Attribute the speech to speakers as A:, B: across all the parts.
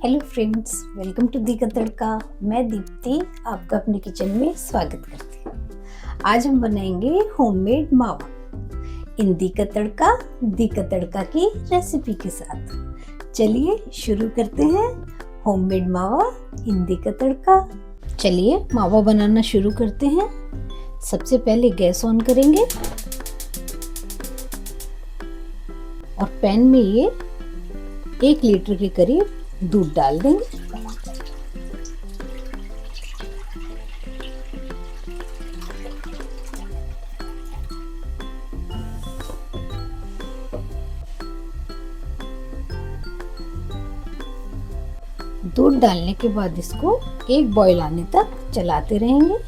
A: Hello friends, welcome to दी का तड़का। मैं दीप्ति आपका अपने किचन में स्वागत करती हूँ। आज हम बनाएंगे होममेड मावा इन दी का तड़का की रेसिपी के साथ। चलिए शुरू करते हैं होममेड मावा इन दी का तड़का। चलिए मावा बनाना शुरू करते हैं। सबसे पहले गैस ऑन करेंगे और पैन में ये 1 लीटर के करीब दूध डाल देंगे। दूध डालने के बाद इसको 1 बॉईल आने तक चलाते रहेंगे।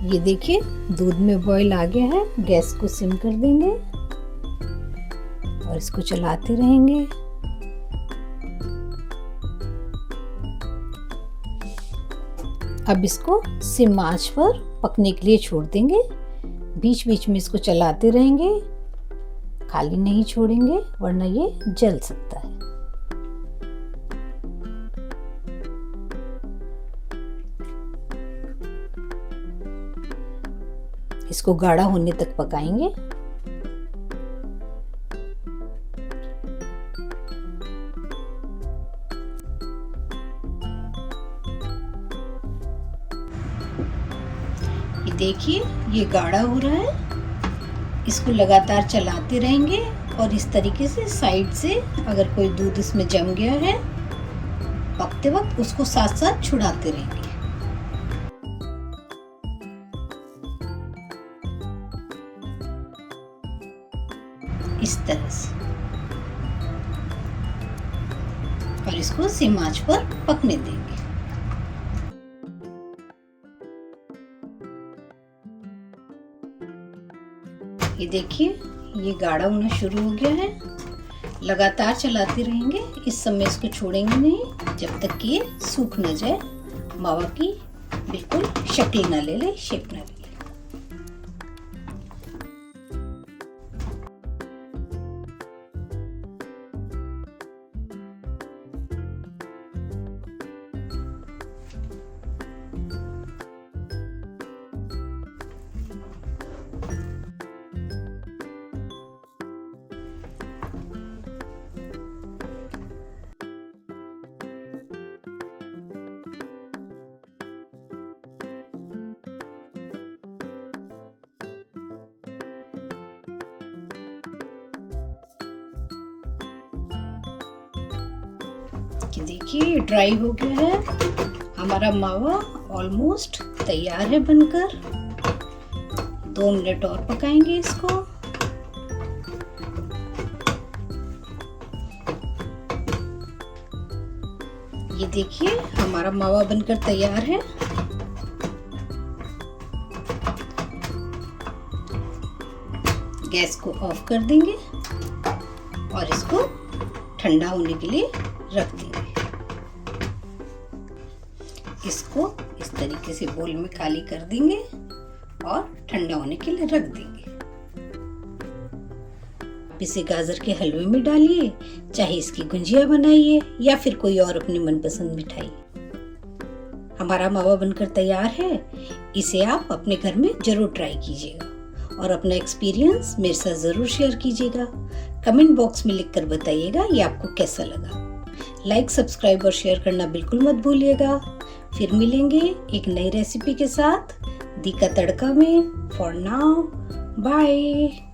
A: ये देखिए दूध में बॉईल आ गया है। गैस को सिम कर देंगे और इसको चलाते रहेंगे। अब इसको सिम आंच पर पकने के लिए छोड़ देंगे। बीच बीच में इसको चलाते रहेंगे, खाली नहीं छोड़ेंगे वरना ये जल सकता है। इसको गाढ़ा होने तक पकाएंगे। ये देखिए ये गाढ़ा हो रहा है। इसको लगातार चलाते रहेंगे और इस तरीके से साइड से अगर कोई दूध इसमें जम गया है पकते वक्त उसको साथ साथ छुड़ाते रहेंगे। इस तरह से और इसको सिम आंच पर पकने देंगे। ये देखिए ये गाढ़ा होना शुरू हो गया है। लगातार चलाते रहेंगे। इस समय इसको छोड़ेंगे नहीं जब तक कि ये सूख न जाए, मावा की बिल्कुल शक्ल ना ले ले, शेप ना ले ले। कि देखिए ड्राई हो गया है। हमारा मावा ऑलमोस्ट तैयार है बनकर। 2 मिनट और पकाएंगे इसको। ये देखिए हमारा मावा बनकर तैयार है। गैस को ऑफ कर देंगे और इसको ठंडा होने के लिए रख देंगे। इसको इस तरीके से बोल में खाली कर देंगे और ठंडा होने के लिए रख देंगे। इसे गाजर के हलवे में डालिए, चाहे इसकी गुंजिया बनाइए या फिर कोई और अपनी मनपसंद मिठाई। हमारा मावा बनकर तैयार है। इसे आप अपने घर में जरूर ट्राई कीजिएगा और अपना एक्सपीरियंस मेरे साथ जरूर शेयर कीजिएगा। कमेंट बॉक्स में लिखकर बताइएगा ये आपको कैसा लगा। लाइक, सब्सक्राइब और शेयर करना बिल्कुल मत भूलिएगा। फिर मिलेंगे एक नई रेसिपी के साथ दी का तड़का में। For now bye.